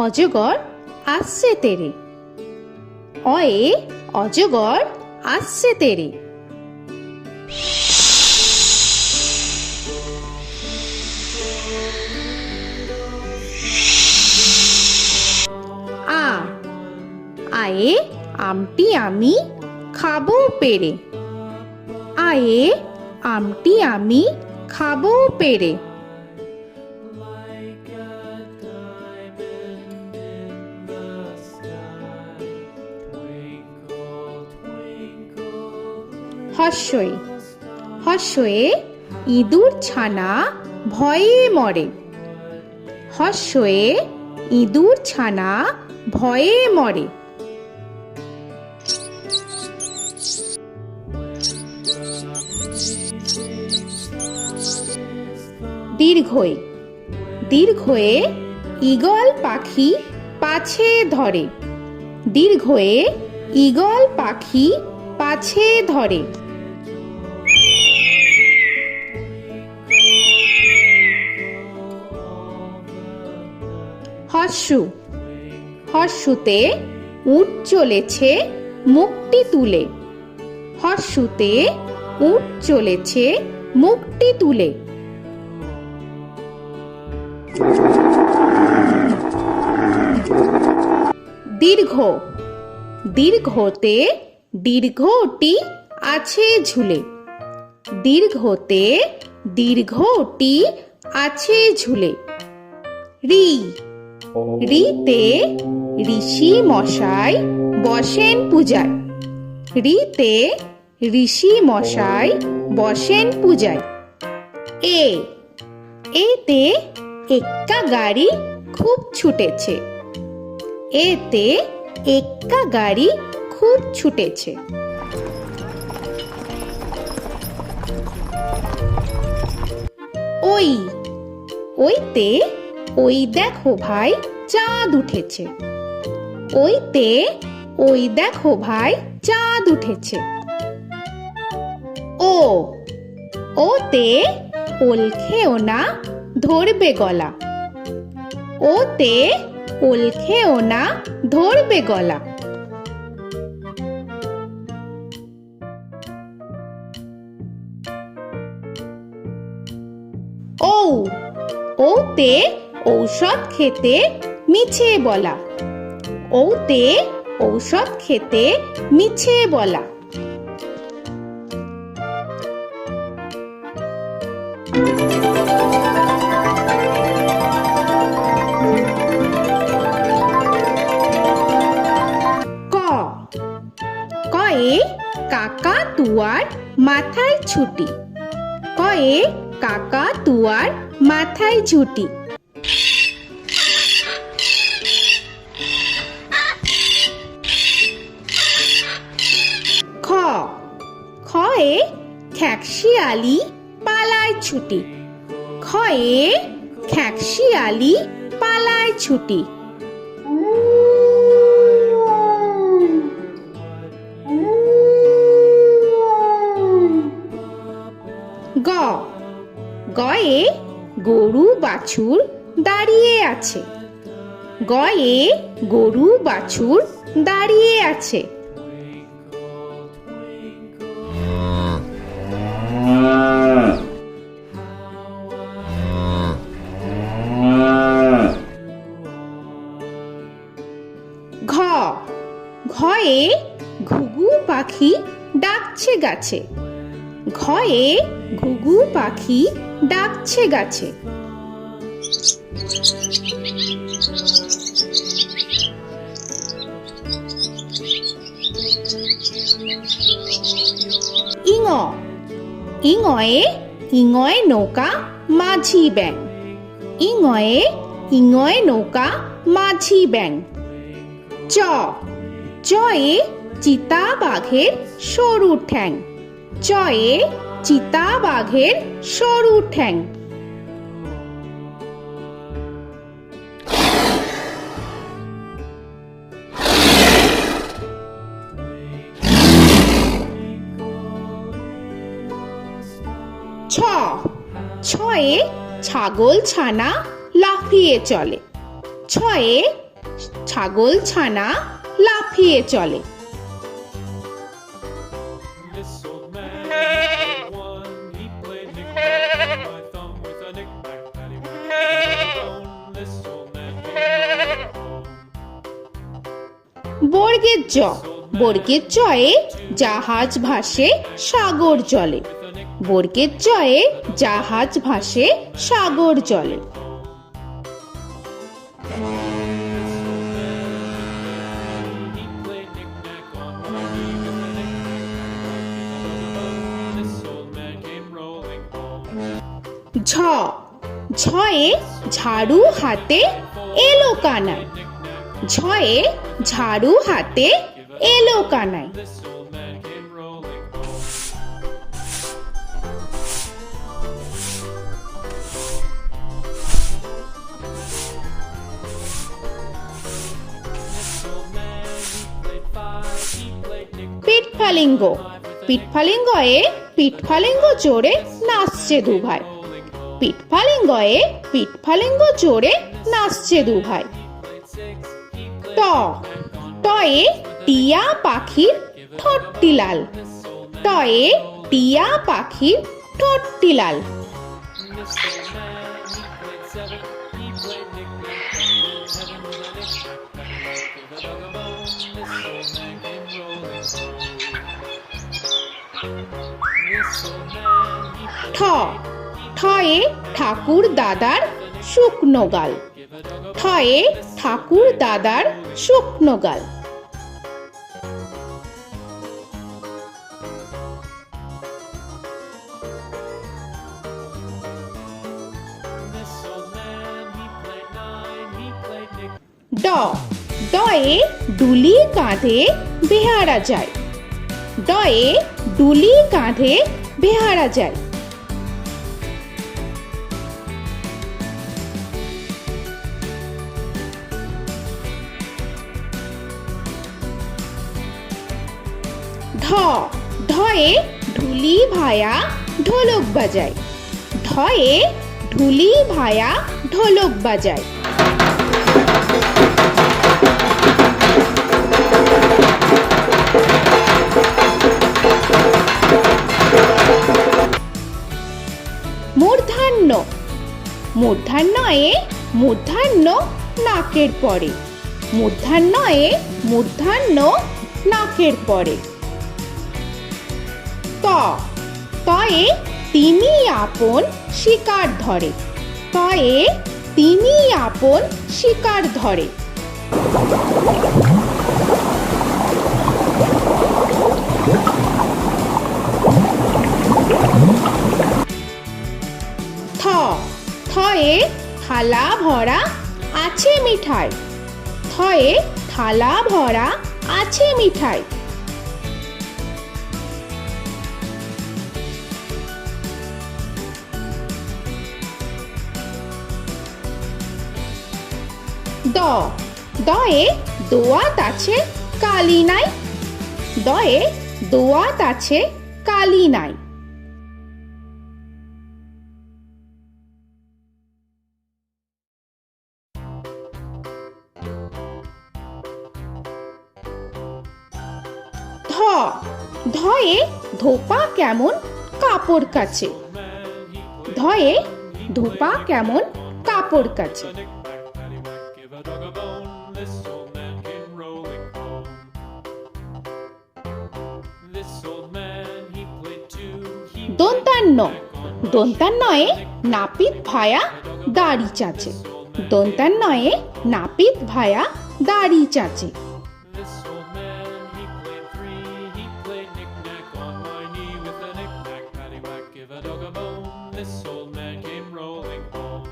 অজগর আসছে তেরে। অয়ে অজগর আসছে তেরে। আ আয়ে আমটি আমি খাবো পেরে। আয়ে আমটি আমি খাবো পেরে। হর্ষই হর্ষয়ে ইঁদুর ছানা ভয়ে মরে। হর্ষয়ে ইঁদুর ছানা ভয়ে মরে। দীর্ঘই দীর্ঘয়ে ঈগল পাখি পাছে ধরে। দীর্ঘয়ে ঈগল পাখি পাছে ধরে। হর্ষু হর্ষুতে উট চলেছে মুখটি তুলে। হর্ষুতে উট চলেছে মুখটি তুলে। দীর্ঘ দীর্ঘতে দীর্ঘটি আছে ঝুলে। দীর্ঘতে দীর্ঘটি আছে ঝুলে। রি রিতে ঋষি মশাই বসেন পূজায়। রিতে ঋষি মশাই বসেন পূজায়। এ এতে এক্কা গাড়ি খুব ছুটেছে। এতে এক্কা গাড়ি খুব ছুটেছে। ওই ওইতে ওই দেখো ভাই চাঁদ উঠেছে। ওইতে ওই দেখো ভাই চাঁদ উঠেছে। ও ওতে ওল খেও না ধরবে গলা। ওতে ওল খেও না ধরবে গলা। ঔ ওতে ঔষধ খেতে মিছে বলা। ওতে ঔষধ খেতে মিছে বলা। ক কয়ে কাকা তুয়ার মাথায় ছুটি। কয়ে কাকা তুয়ার মাথায় ঝুটি। খ খয়ে খ্যাকশিয়ালি পালায় ছুটি। খয়ে খ্যাকশিয়ালি পালায় ছুটি। গ গয়ে গরু বাছুর দাঁড়িয়ে আছে। গয়ে গরু বাছুর দাঁড়িয়ে আছে। ঘ ঘয়ে ঘুঘু পাখি ডাকছে গাছে। ঘয়ে ঘুঘু পাখি ডাকছে গাছে। ইঙ ইঙয়ে ইঙয়ে নৌকা মাঝি ব্যাং। ইঙয়ে ইঙয়ে নৌকা মাঝি ব্যাং। চ চয়ে চিতা বাঘের সরু ঠ্যাং। চয়ে চিতা বাঘের সরু ঠ্যাং। ছ ছয়ে ছাগল ছানা লাফিয়ে চলে। ছয়ে ছাগল ছানা লাফিয়ে চলে। This old man had one. He played knick-knack on my thumb with a knick-knack, paddywhack, this old man came rolling home. বর্গের জ, বর্গের জয়ে জাহাজ ভাসে সাগর জলে। বর্গের জয়ে জাহাজ ভাসে সাগর জলে। He played knick-knack on my knee with a knick-knack, this old man came rolling home. ঝ, ঝয়ে ঝাড়ু হাতে এলো কানাই। ঝয়ে ঝাড়ু হাতে এলো Kanai. This old man came rolling home. This old man, he played five. He played knick-knack. পিঠফালিঙ্গ, পিঠফালিঙ্গয়ে পিঠফালিঙ্গ জোরে নাচছে দুভাই। পিঠফালিঙ্গয়ে পিঠফালিঙ্গ জোরে নাচছে দুভাই। ট, টয়ে টিয়া পাখির ঠোঁটটি লাল। টয়ে টিয়া পাখির ঠোঁটটি লাল। This old man, he played seven. He played knick-knack, heaven with a knick-knack, paddywhack, give a dog a bone. This old man came rolling home. This old man, he played ঠ, ঠয়ে ঠাকুর দাদার শুকনো গাল। give a dog a ঠয়ে ঠাকুর দাদার শুকনো গাল। This old man, he played nine. He played knick. ড, ডয়ে ডুলি কাঁধে বেহারা যায়। ডয়ে ডুলি কাঁধে বেহারা যায়। ঢ, ঢয়ে ঢুলি ভায়া ঢোলক বাজায়। ঢয়ে ঢুলি ভায়া ঢোলক বাজায়। মূর্ধন্য, মূর্ধন্যয়ে মূর্ধন্য নাকের পরে। মূর্ধন্যয়ে মূর্ধন্য নাকের পরে। ত, তয়ে তিনি আপন শিকার ধরে। তয়ে তিনি আপন শিকার ধরে। থ, থয়ে থালা ভরা আছে মিঠাই। থয়ে থালা ভরা আছে মিঠাই। দ, দয়ে দোয়াত আছে কালি নাই। দয়ে দোয়াত আছে কালি নাই। ধ, ধয়ে ধোপা কেমন কাপড় কাচে। ধয়ে ধোপা কেমন কাপড় কাচে। Knick-knack, paddywhack, give a dog a bone. This old man came rolling home. This old man, he played two. He দন্তান্ন, দন্তান্নয়ে নাপিত ভায়া দাড়ি চাচে। দন্তান্নয়ে নাপিত ভায়া দাড়ি চাচে। This old man, he played three. He played knick-knack on my knee with a knick-knack, paddywhack, give a dog a bone. This old man came rolling home.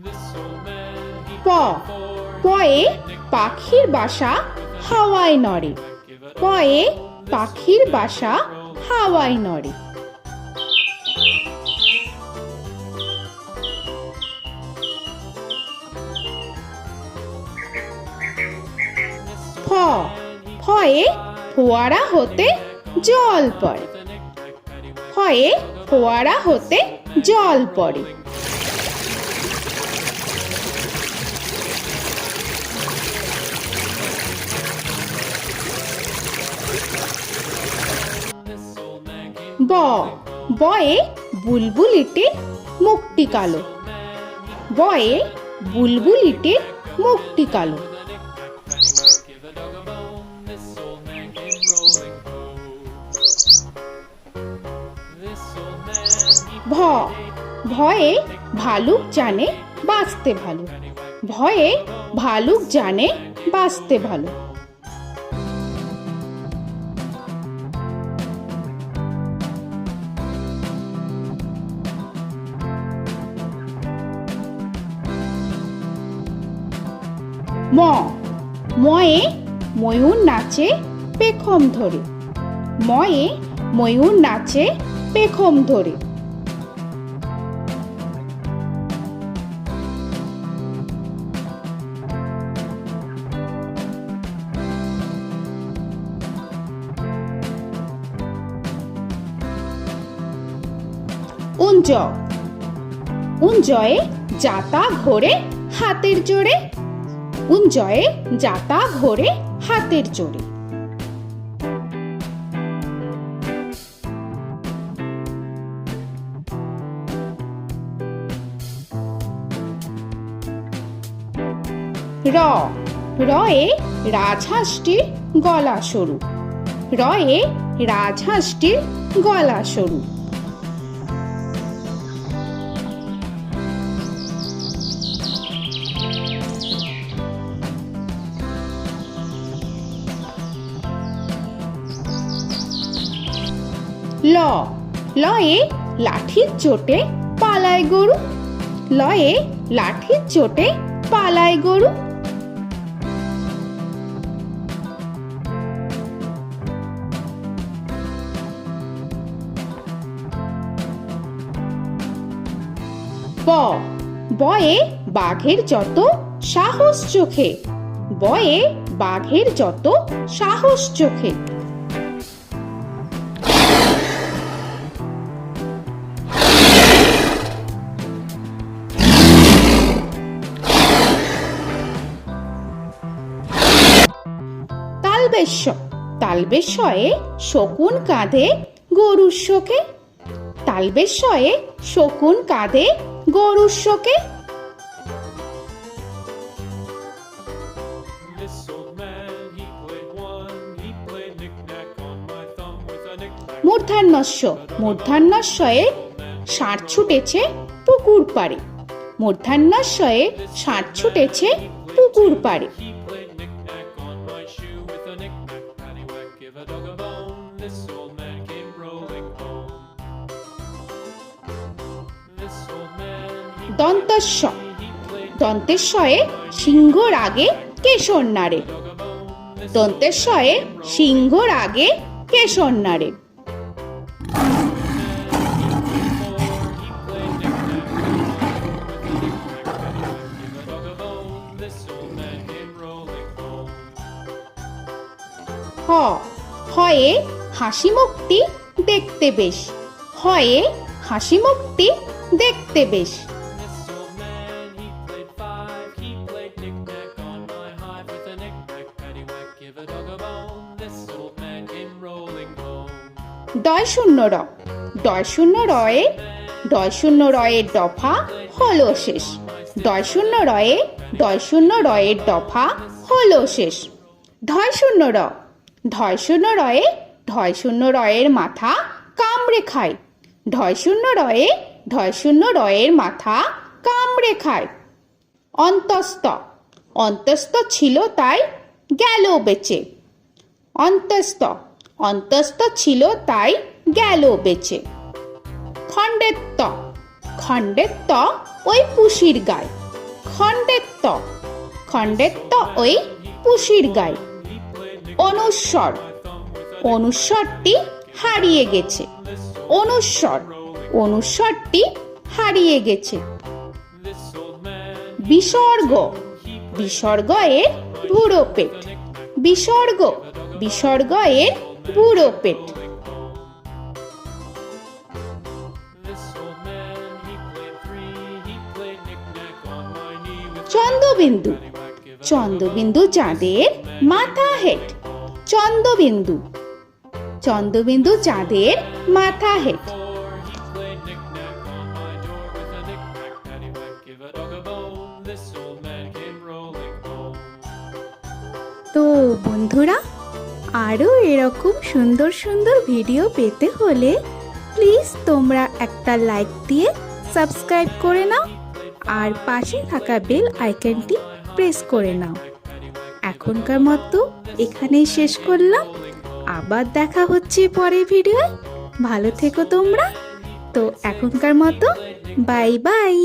This old man, he প, played four. পয়ে পাখির বাসা হাওয়ায় নড়ে। পয়ে পাখির বাসা হাওয়ায় নড়ে। ফ, ফয়ে ফোয়ারা হতে জল পড়ে। ফয়ে ফোয়ারা হতে জল পড়ে। ব বয়ে বুলবুলিটির মুখটি কালো। বয়ে বুলবুলিটির মুখটি কালো। Give a dog a bone, this old man came rolling home. This old man, he ভ ভয়ে ভালুক জানে বাঁচতে ভালো। ভয়ে ভালুক জানে বাঁচতে ভালো। ম ময়ে ময়ূর নাচে পেখম ধরে। ময়ে ময়ূর নাচে পেখম ধরে। উঞ্জ উঞ্জয়ে যাতা ঘোরে হাতের জোরে। উঞ্জয়ে যাতা ঘোরে হাতের জোরে। র রয়ে রাজহাঁসটির গলা সরু। রয়ে রাজহাঁসটির গলা সরু। ল লয়ে লাঠির চোটে পালায় গরু। লয়ে লাঠির চোটে পালায় গরু। ব বয়ে বাঘের যত সাহস চোখে। বয়ে বাঘের যত সাহস চোখে। তালবেশ্য তালবেশ্যয়ে শকুন কাঁধে গরুর শোকে। তালবেশ্যয়ে শকুন কাঁধে গরুর শোকে। This old man, he played one, he played knick-knack on my thumb with a knick-knack. মূর্ধন্যস্য মূর্ধন্যস্বয়ে ষাঁড় ছুটেছে পুকুর পাড়ে। মূর্ধন্যস্বয়ে ষাঁড় ছুটেছে পুকুর পাড়ে। He played knick-knack on my shoe with a knick-knack, paddywhack, give a dog a bone. This old man came rolling home. This old man, he দন্তস্ব played দন্তেশ্বয়ে সিংহর আগে কেশর নাড়ে। dog a bone. This দন্তেশ্বয়ে সিংহর আগে কেশর নাড়ে। he played knick-knack on my with a knick-knack, paddywhack, give a dog a bone. This old man came rolling home. হ হয়ে হাসি মুখটি দেখতে বেশ। হয়ে হাসি মুখটি দেখতে বেশ। This old man, he played five, he played knick-knack on my hive with a knick-knack, paddywhack, give a dog a bone. This old man came rolling home. ডয় শূন্য র ডয় শূন্য রয়ে ডয় শূন্য রয়ের দফা হলো শেষ। ডয় শূন্য রয়ে ডয় শূন্য রয়ের দফা হলো শেষ। ঢয় শূন্য র ঢয় শূন্য রয়ে ঢয় শূন্য রয়ের মাথা কামড়ে খায়। ঢয় শূন্য রয়ে ঢয় শূন্য রয়ের মাথা কামড়ে খায়। অন্তস্থ অন্তস্থ ছিল তাই গেল বেঁচে। অন্তস্থ অন্তস্থ ছিল তাই গেল বেঁচে। খণ্ডেত্ব খণ্ডেত্ব ওই পুষির গায়। খণ্ডেত্ব খণ্ডেত্ব ওই পুষির গায়। অনুস্বর অনুস্বরটি হারিয়ে গেছে। অনুস্বর অনুস্বরটি হারিয়ে গেছে। This old man, বিসর্গ বিসর্গ এর বুড়ো পেট। বিসর্গ বিসর্গ এর বুড়ো পেট। this old man, he played three, he played knick-knack on my knee with Chandrabindu paddywhack, give a Chandrabindu চাঁদের মাথা হেট। চন্দ্রবিন্দু চন্দ্রবিন্দু চাঁদের মাথা head. He played knick-knack on my door with a knick-knack, paddywhack, give a dog a bone. This old man came rolling home. তো বন্ধুরা, আরও এরকম সুন্দর সুন্দর ভিডিও পেতে হলে প্লিজ তোমরা একটা লাইক দিয়ে সাবস্ক্রাইব করে নাও আর পাশে থাকা বেল আইকনটি প্রেস করে নাও। এখনকার মতো এখানেই শেষ করলাম, আবার দেখা হচ্ছে পরের ভিডিও। ভালো থেকো তোমরা। তো এখনকার মতো বাই বাই।